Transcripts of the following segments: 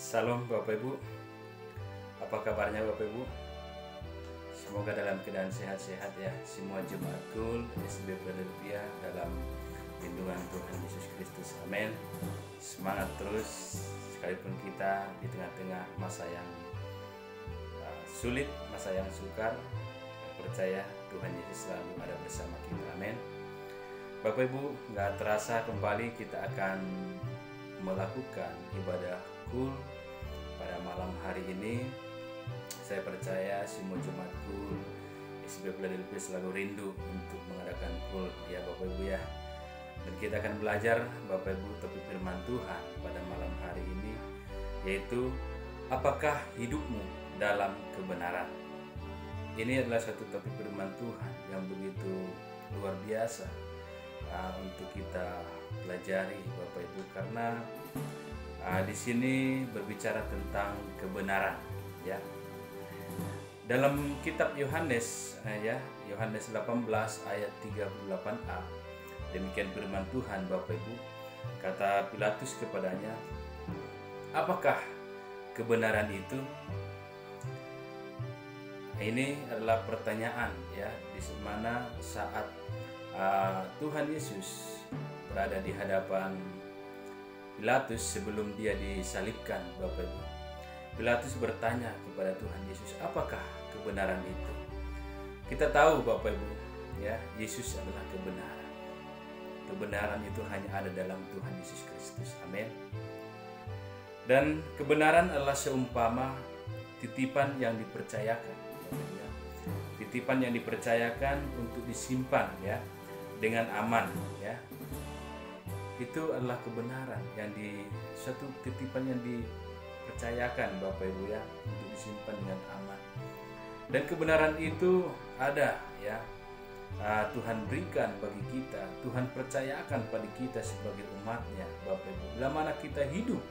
Salam Bapak Ibu, apa kabarnya Bapak Ibu? Semoga dalam keadaan sehat-sehat ya. Semua jemaat Kul SB Philadelphia dalam lindungan Tuhan Yesus Kristus. Amin. Semangat terus sekalipun kita di tengah-tengah masa yang sulit, masa yang sukar. Percaya Tuhan Yesus selalu ada bersama kita. Amin. Bapak Ibu, nggak terasa kembali kita akan melakukan ibadah Kul pada malam hari ini. Saya percaya semua jemaat Kul SB Philadelphia selalu rindu untuk mengadakan Kul ya Bapak Ibu ya. Dan kita akan belajar Bapak Ibu topik firman Tuhan pada malam hari ini, yaitu apakah hidupmu dalam kebenaran. Ini adalah satu topik firman Tuhan yang begitu luar biasa untuk kita pelajari Bapak Ibu, karena di sini berbicara tentang kebenaran ya. Dalam kitab Yohanes Yohanes 18 ayat 38a, demikian firman Tuhan Bapak Ibu. Kata Pilatus kepadanya, apakah kebenaran itu? Ini adalah pertanyaan ya, di mana saat Tuhan Yesus berada di hadapan Pilatus sebelum dia disalibkan Bapak Ibu. Pilatus bertanya kepada Tuhan Yesus, apakah kebenaran itu? Kita tahu Bapak Ibu ya, Yesus adalah kebenaran. Kebenaran itu hanya ada dalam Tuhan Yesus Kristus. Amin. Dan kebenaran adalah seumpama titipan yang dipercayakan, Bapak Ibu ya. Titipan yang dipercayakan untuk disimpan ya dengan aman ya. Itu adalah kebenaran yang di suatu titipan yang dipercayakan Bapak Ibu ya, untuk disimpan dengan aman. Dan kebenaran itu ada ya, Tuhan berikan bagi kita, Tuhan percayakan pada kita sebagai umatnya Bapak Ibu. Bila mana kita hidup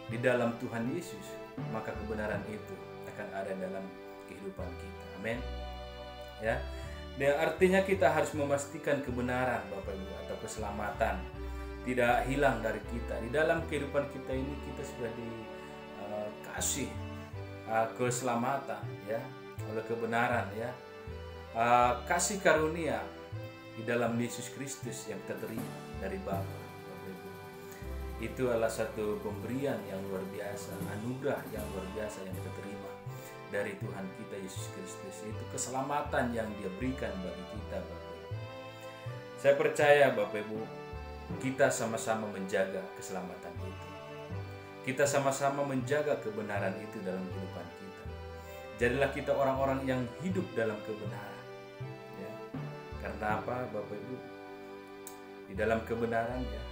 di dalam Tuhan Yesus, maka kebenaran itu akan ada dalam kehidupan kita. Amin ya. Dan artinya kita harus memastikan kebenaran Bapak Ibu, atau keselamatan tidak hilang dari kita. Di dalam kehidupan kita ini kita sudah dikasih keselamatan ya oleh kebenaran ya, kasih karunia di dalam Yesus Kristus yang kita terima dari Bapa. Itu adalah satu pemberian yang luar biasa, anugerah yang luar biasa yang kita terima dari Tuhan kita Yesus Kristus. Itu keselamatan yang Dia berikan bagi kita Bapak Ibu. Saya percaya Bapak Ibu, kita sama-sama menjaga keselamatan itu. Kita sama-sama menjaga kebenaran itu dalam kehidupan kita. Jadilah kita orang-orang yang hidup dalam kebenaran ya. Karena apa Bapak Ibu? Di dalam kebenaran ya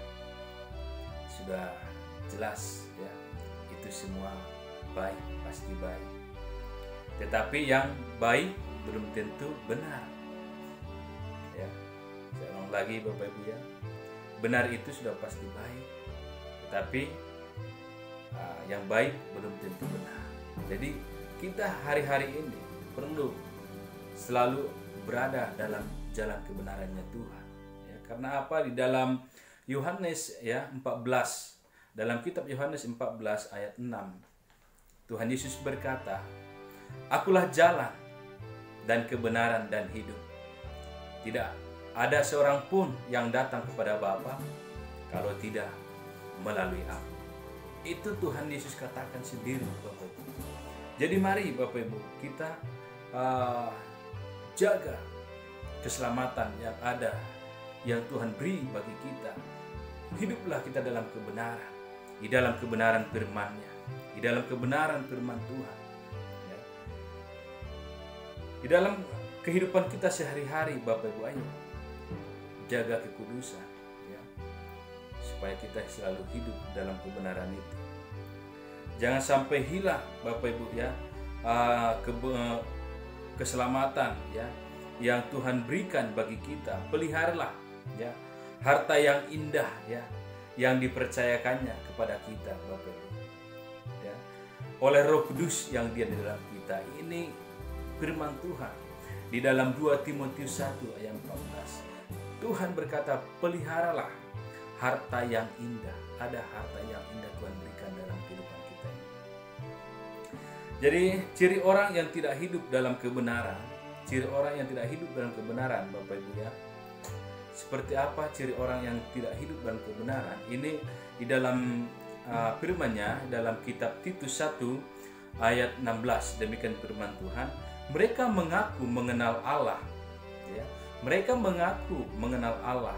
sudah jelas ya, itu semua baik, pasti baik. Tetapi yang baik belum tentu benar ya. Saya ulang lagi Bapak Ibu ya, benar itu sudah pasti baik, tetapi yang baik belum tentu benar. Jadi kita hari-hari ini perlu selalu berada dalam jalan kebenarannya Tuhan ya. Karena apa? Di dalam Yohanes ya 14, dalam kitab Yohanes 14 ayat 6, Tuhan Yesus berkata, akulah jalan dan kebenaran dan hidup. Tidak ada seorang pun yang datang kepada Bapa kalau tidak melalui aku. Itu Tuhan Yesus katakan sendiri Bapak Ibu. Jadi mari Bapak Ibu kita jaga keselamatan yang ada, yang Tuhan beri bagi kita. Hiduplah kita dalam kebenaran, di dalam kebenaran firman-Nya, di dalam kebenaran firman Tuhan ya. Di dalam kehidupan kita sehari-hari Bapak Ibu, ayo jaga kekudusan ya, supaya kita selalu hidup dalam kebenaran itu. Jangan sampai hilang Bapak Ibu ya, keselamatan ya yang Tuhan berikan bagi kita. Peliharalah ya harta yang indah ya yang dipercayakannya kepada kita Bapak Ibu ya, oleh Roh Kudus yang dia di dalam kita. Ini firman Tuhan di dalam 2 Timotius 1 ayat 14. Tuhan berkata, peliharalah harta yang indah ada harta yang indah Tuhan berikan dalam kehidupan kita ini. Jadi ciri orang yang tidak hidup dalam kebenaran, Bapak Ibu ya. Seperti apa ciri orang yang tidak hidup dalam kebenaran? Ini di dalam firman-Nya dalam kitab Titus 1 ayat 16, demikian firman Tuhan. Mereka mengaku mengenal Allah, ya. Mereka mengaku mengenal Allah,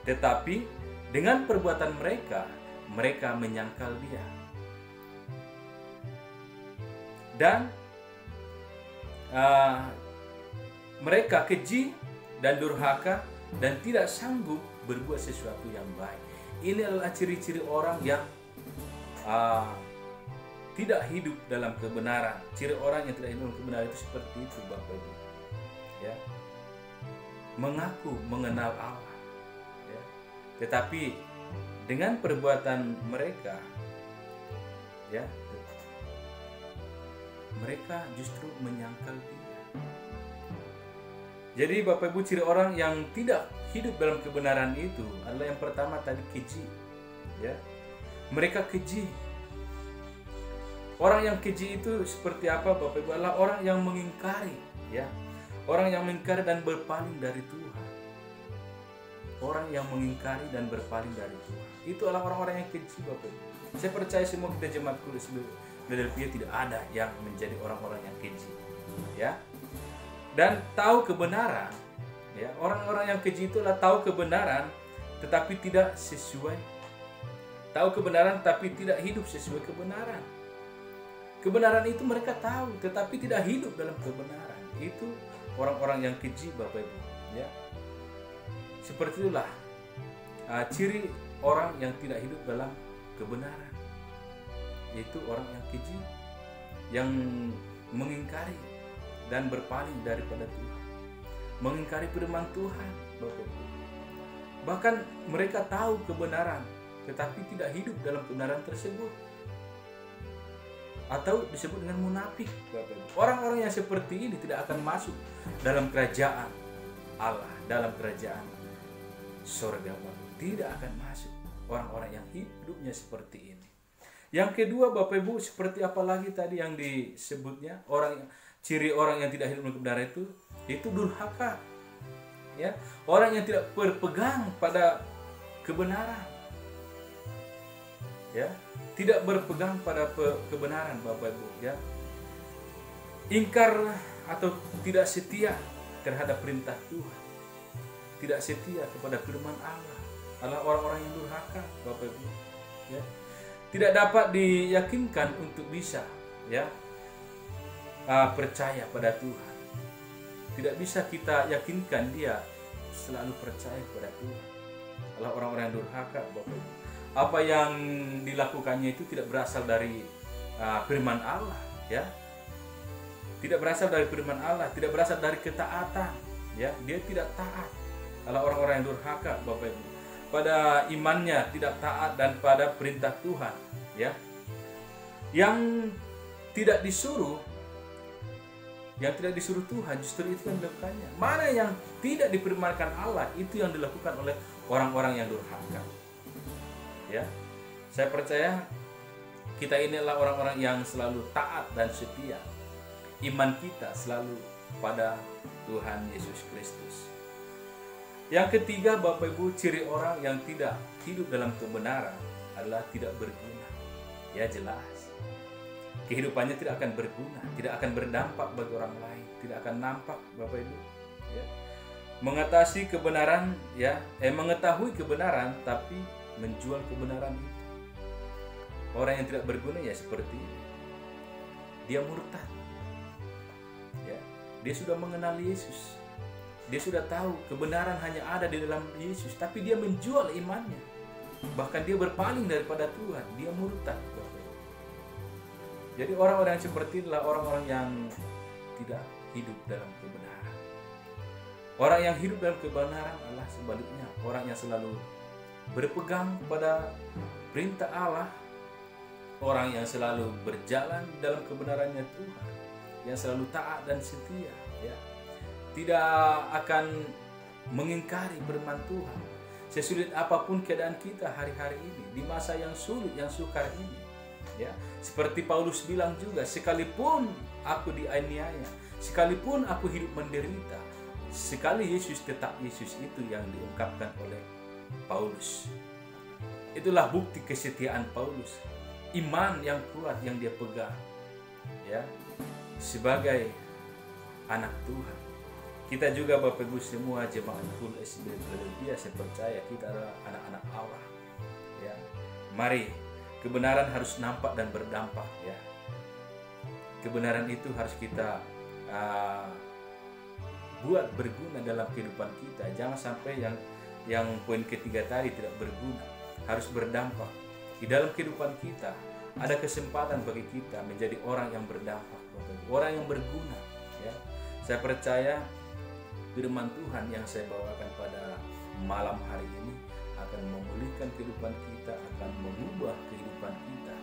tetapi dengan perbuatan mereka menyangkal Dia. Dan mereka keji dan durhaka dan tidak sanggup berbuat sesuatu yang baik. Ini adalah ciri-ciri orang yang tidak hidup dalam kebenaran. Ciri orang yang tidak hidup dalam kebenaran itu seperti itu, Bapak Ibu. Ya. Mengaku mengenal Allah, ya. Tetapi dengan perbuatan mereka, ya, mereka justru menyangkal Dia. Jadi Bapak Ibu, ciri orang yang tidak hidup dalam kebenaran itu adalah yang pertama tadi keji, ya. Mereka keji. Orang yang keji itu seperti apa, Bapak Ibu? Adalah orang yang mengingkari, ya. Orang yang mengingkari dan berpaling dari Tuhan. Orang yang mengingkari dan berpaling dari Tuhan. Itu adalah orang-orang yang keji, Bapak Ibu. Saya percaya semua kita jemaat kudus Philadelphia tidak ada yang menjadi orang-orang yang keji, ya. Dan tahu kebenaran, ya. Orang-orang yang keji itu adalah tahu kebenaran tetapi tidak sesuai. Tahu kebenaran tapi tidak hidup sesuai kebenaran. Kebenaran itu mereka tahu tetapi tidak hidup dalam kebenaran. Itu orang-orang yang keji, Bapak Ibu, ya. Seperti itulah ciri orang yang tidak hidup dalam kebenaran. Yaitu orang yang keji, yang mengingkari dan berpaling daripada Tuhan, mengingkari firman Tuhan, Bapak Ibu. Bahkan mereka tahu kebenaran tetapi tidak hidup dalam kebenaran tersebut, atau disebut dengan munafik, Bapak Ibu. Orang-orang yang seperti ini tidak akan masuk dalam kerajaan Allah, dalam kerajaan surga, Bapak. Tidak akan masuk orang-orang yang hidupnya seperti ini. Yang kedua, Bapak Ibu, seperti apa lagi tadi yang disebutnya? Ciri orang yang tidak hidup dalam kebenaran itu durhaka. Ya, orang yang tidak berpegang pada kebenaran. Ya, tidak berpegang pada kebenaran, Bapak Ibu, ya. Ingkar atau tidak setia terhadap perintah Tuhan. Tidak setia kepada firman Allah adalah orang-orang yang durhaka, Bapak Ibu, ya. Tidak dapat diyakinkan untuk bisa, ya, percaya pada Tuhan. Tidak bisa kita yakinkan dia selalu percaya kepada Tuhan. Adalah orang-orang yang durhaka, Bapak Ibu. Apa yang dilakukannya itu tidak berasal dari firman Allah, ya. Tidak berasal dari firman Allah, tidak berasal dari ketaatan, ya. Dia tidak taat. Adalah orang-orang yang durhaka, Bapak Ibu. Pada imannya tidak taat dan pada perintah Tuhan, ya. Yang tidak disuruh Tuhan, justru itu yang dilakukannya. Mana yang tidak difirmankan Allah, itu yang dilakukan oleh orang-orang yang durhaka. Ya, saya percaya kita ini adalah orang-orang yang selalu taat dan setia. Iman kita selalu pada Tuhan Yesus Kristus. Yang ketiga, Bapak Ibu, ciri orang yang tidak hidup dalam kebenaran adalah tidak berguna. Ya, jelas. Kehidupannya tidak akan berguna, tidak akan berdampak bagi orang lain, tidak akan nampak, Bapak Ibu. Ya. Mengatasi kebenaran, ya, mengetahui kebenaran tapi menjual kebenaran itu. Orang yang tidak berguna ya seperti ini. Dia murtad. Ya, dia sudah mengenal Yesus. Dia sudah tahu kebenaran hanya ada di dalam Yesus, tapi dia menjual imannya. Bahkan dia berpaling daripada Tuhan, dia murtad. Jadi orang-orang yang seperti inilah orang-orang yang tidak hidup dalam kebenaran. Orang yang hidup dalam kebenaran adalah sebaliknya, orang yang selalu berpegang pada perintah Allah, orang yang selalu berjalan dalam kebenarannya Tuhan, yang selalu taat dan setia, ya. Tidak akan mengingkari firman Tuhan. sesulit apapun keadaan kita hari-hari ini, di masa yang sulit, yang sukar ini, ya. Seperti Paulus bilang juga, sekalipun aku dianiaya, sekalipun aku hidup menderita, sekali Yesus tetap Yesus, itu yang diungkapkan oleh Paulus. Itulah bukti kesetiaan Paulus, iman yang kuat yang dia pegang, ya, sebagai anak Tuhan. Kita juga Bapak Ibu semua jemaat Full SB Philadelphia, saya percaya kita adalah anak-anak Allah, ya. Mari, kebenaran harus nampak dan berdampak, ya. Kebenaran itu harus kita buat berguna dalam kehidupan kita. Jangan sampai yang poin ketiga tadi tidak berguna, harus berdampak. Di dalam kehidupan kita ada kesempatan bagi kita menjadi orang yang berdampak, orang yang berguna, ya. Saya percaya firman Tuhan yang saya bawakan pada malam hari ini akan memulihkan kehidupan kita, akan mengubah kehidupan kita,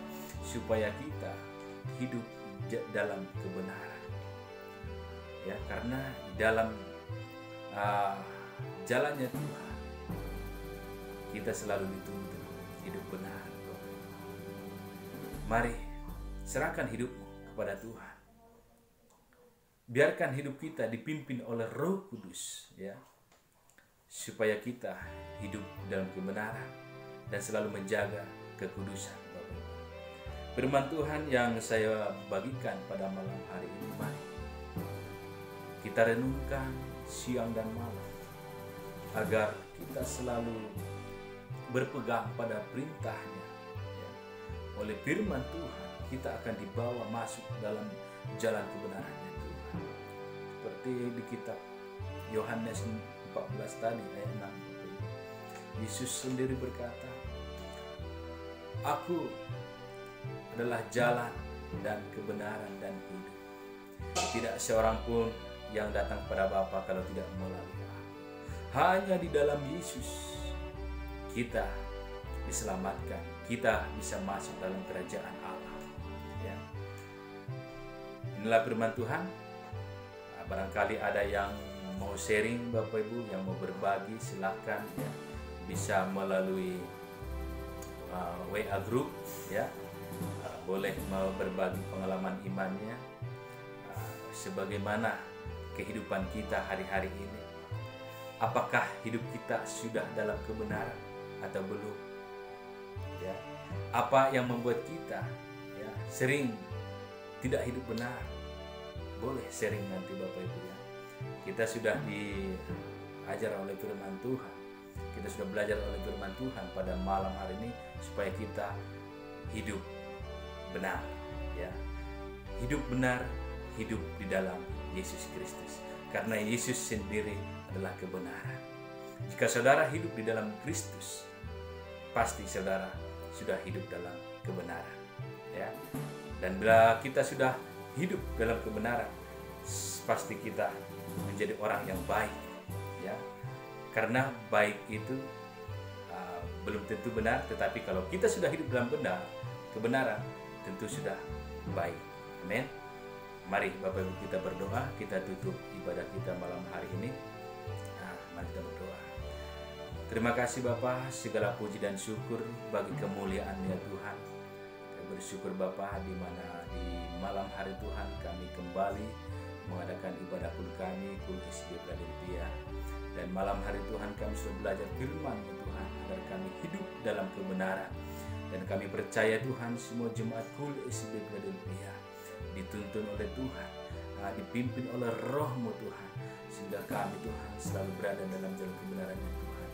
supaya kita hidup dalam kebenaran, ya. Karena di dalam jalannya Tuhan kita selalu dituntut hidup benar. Mari serahkan hidupmu kepada Tuhan. Biarkan hidup kita dipimpin oleh Roh Kudus, ya, supaya kita hidup dalam kebenaran dan selalu menjaga kekudusan. Firman Tuhan yang saya bagikan pada malam hari ini, mari kita renungkan siang dan malam, agar kita selalu berpegang pada perintahnya, ya. Oleh firman Tuhan kita akan dibawa masuk dalam jalan kebenarannya Tuhan. Seperti di kitab Yohanes 14 tadi ayat 6, Yesus sendiri berkata, "Aku adalah jalan dan kebenaran dan hidup. Tidak seorang pun yang datang kepada Bapa kalau tidak melalui Aku." Hanya di dalam Yesus kita diselamatkan, kita bisa masuk dalam kerajaan Allah, ya. Inilah firman Tuhan. Barangkali ada yang mau sharing Bapak Ibu, yang mau berbagi, silakan, ya. Bisa melalui WA group, ya. Boleh mau berbagi pengalaman imannya, sebagaimana kehidupan kita hari-hari ini. Apakah hidup kita sudah dalam kebenaran atau belum, ya? Apa yang membuat kita, ya, sering tidak hidup benar? Boleh sharing nanti Bapak Ibu, ya. Kita sudah diajar oleh firman Tuhan, kita sudah belajar oleh firman Tuhan pada malam hari ini supaya kita hidup benar, ya. Hidup benar, hidup di dalam Yesus Kristus, karena Yesus sendiri adalah kebenaran. Jika saudara hidup di dalam Kristus, pasti saudara sudah hidup dalam kebenaran, ya. Dan bila kita sudah hidup dalam kebenaran, pasti kita menjadi orang yang baik, ya. Karena baik itu belum tentu benar, tetapi kalau kita sudah hidup dalam kebenaran, tentu sudah baik. Amin. Mari Bapak Ibu kita berdoa, kita tutup ibadah kita malam hari ini. Mari kita berdoa. Terima kasih Bapa, segala puji dan syukur bagi kemuliaan-Nya Tuhan. Kami bersyukur Bapa, di mana di malam hari Tuhan kami kembali mengadakan ibadah kul kami, Kul SB Philadelphia. Dan malam hari Tuhan kami sudah belajar firman-Mu Tuhan, agar kami hidup dalam kebenaran. Dan kami percaya Tuhan, semua jemaat Kul SB Philadelphia dituntun oleh Tuhan, dipimpin oleh Roh-Mu Tuhan, sehingga kami Tuhan selalu berada dalam jalan kebenaran-Nya Tuhan.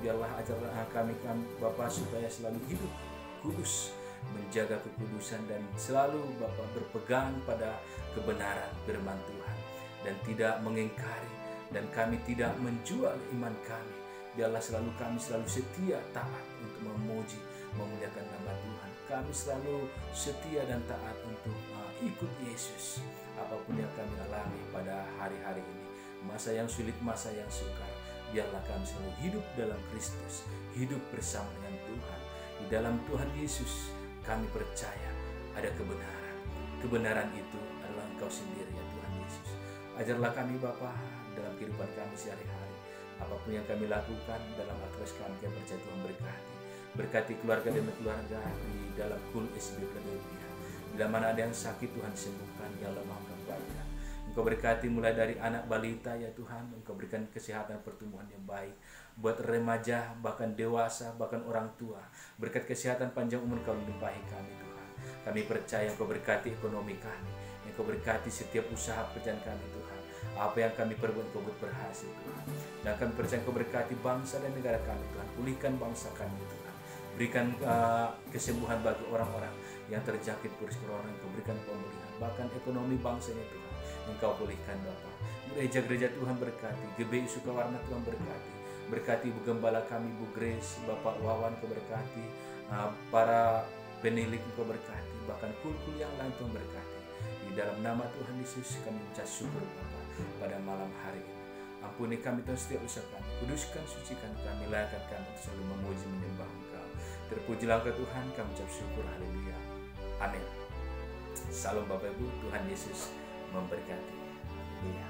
Biarlah ajarlah kami Bapa supaya selalu hidup kudus, menjaga kekudusan, dan selalu Bapa berpegang pada kebenaran firman Tuhan, dan tidak mengingkari, dan kami tidak menjual iman kami. Biarlah kami selalu setia taat untuk memuji, memuliakan nama Tuhan. Kami selalu setia dan taat untuk ikut Yesus apapun yang kami alami pada hari-hari ini, masa yang sulit, masa yang sukar. Biarlah kami selalu hidup dalam Kristus, hidup bersama dengan Tuhan. Di dalam Tuhan Yesus kami percaya ada kebenaran. Kebenaran itu adalah Engkau sendiri, ya Tuhan Yesus. Ajarlah kami Bapa dalam kehidupan kami sehari-hari, Apapun yang kami lakukan dalam aktivitas kami percaya Tuhan berkati. Berkati keluarga demi keluarga di dalam Kul SB Philadelphia. Bila mana ada yang sakit, Tuhan sembuhkan, yang lemah kembalikan. Engkau berkati mulai dari anak balita ya Tuhan. Engkau berikan kesehatan pertumbuhan yang baik buat remaja, bahkan dewasa, bahkan orang tua. Berkat kesehatan panjang umur Kau limpahi kami Tuhan. Kami percaya Engkau berkati ekonomi kami. Engkau berkati setiap usaha pekerjaan kami Tuhan. Apa yang kami perbuat Engkau buat berhasil Tuhan. Dan kami percaya Engkau berkati bangsa dan negara kami Tuhan. Pulihkan bangsa kami Tuhan. Berikan kesembuhan bagi orang-orang yang terjangkit virus corona. Engkau berikan pemulihan. Bahkan ekonomi bangsanya Tuhan Engkau pulihkan Bapa. Gereja-gereja Tuhan berkati. GBI Sukawarna Tuhan berkati. Berkati Ibu Gembala kami, Ibu Grace, Bapak Wawan Engkau berkati. Para penilik Engkau berkati. Bahkan kul-kul yang lain Tuhan berkati. Di dalam nama Tuhan Yesus kami ucap syukur Bapa pada malam hari ini. Ampuni kami Tuhan setiap usaha kami. Kuduskan, sucikan kami, layakkan kami selalu memuji menyembah Engkau. Terpujilah Engkau Tuhan, kami ucap syukur. Haleluya. Amin. Salam Bapak Ibu, Tuhan Yesus memberkati. Haleluya.